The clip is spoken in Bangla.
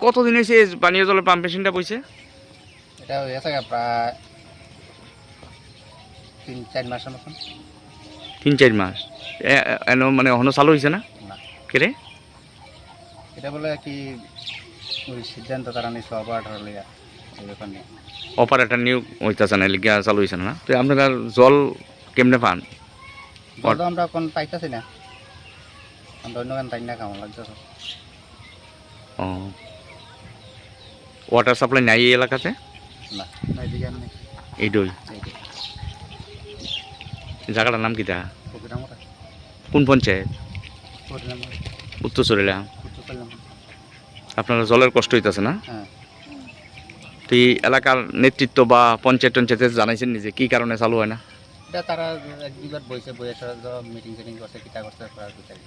কতদিন হয়েছে এই পানীয় জলের পাম্প মেশিনটা বইছে? এটা হয়েছে প্রায় 3-4 মাসের মতন। 3-4 মাস এন মানে এখনো চালু হয়েছে না? না, কেরে এটা বলে কি ওই সিদ্ধান্ত তারা নিচ্ছে অপারেটর লিয়া এই ব্যাপার নিয়ে। অপারেটর নিয়োগ হইতেছে না, লিগা চালু হয়েছে না? তো আপনারা জল কেমনে পান? জল তো আমরা এখন পাইতেছি না, আমরা অন্য গান তাই না খাওয়া লাগতেছে। ও, ওয়াটার সাপ্লাই নাই এই এলাকাতে? না, এদিকে আর নেই। এইটাই জায়গাটার নাম কিটা? প্রোগ্রামটা কোন পঞ্চায়েত? করলাম, উত্তর চরিলা। করতে পারলাম। আপনারা জলের কষ্ট হইতেছে না? হ্যাঁ, তো এই এলাকার নেতৃত্ব বা পঞ্চায়েতে জানাইছেন নিজে কি কারণে চালু হয় না? এটা তারা এক দুইবার বইছে, বইয়ে মিটিং টিটিং করছে, কিতা করছে করার বিচার।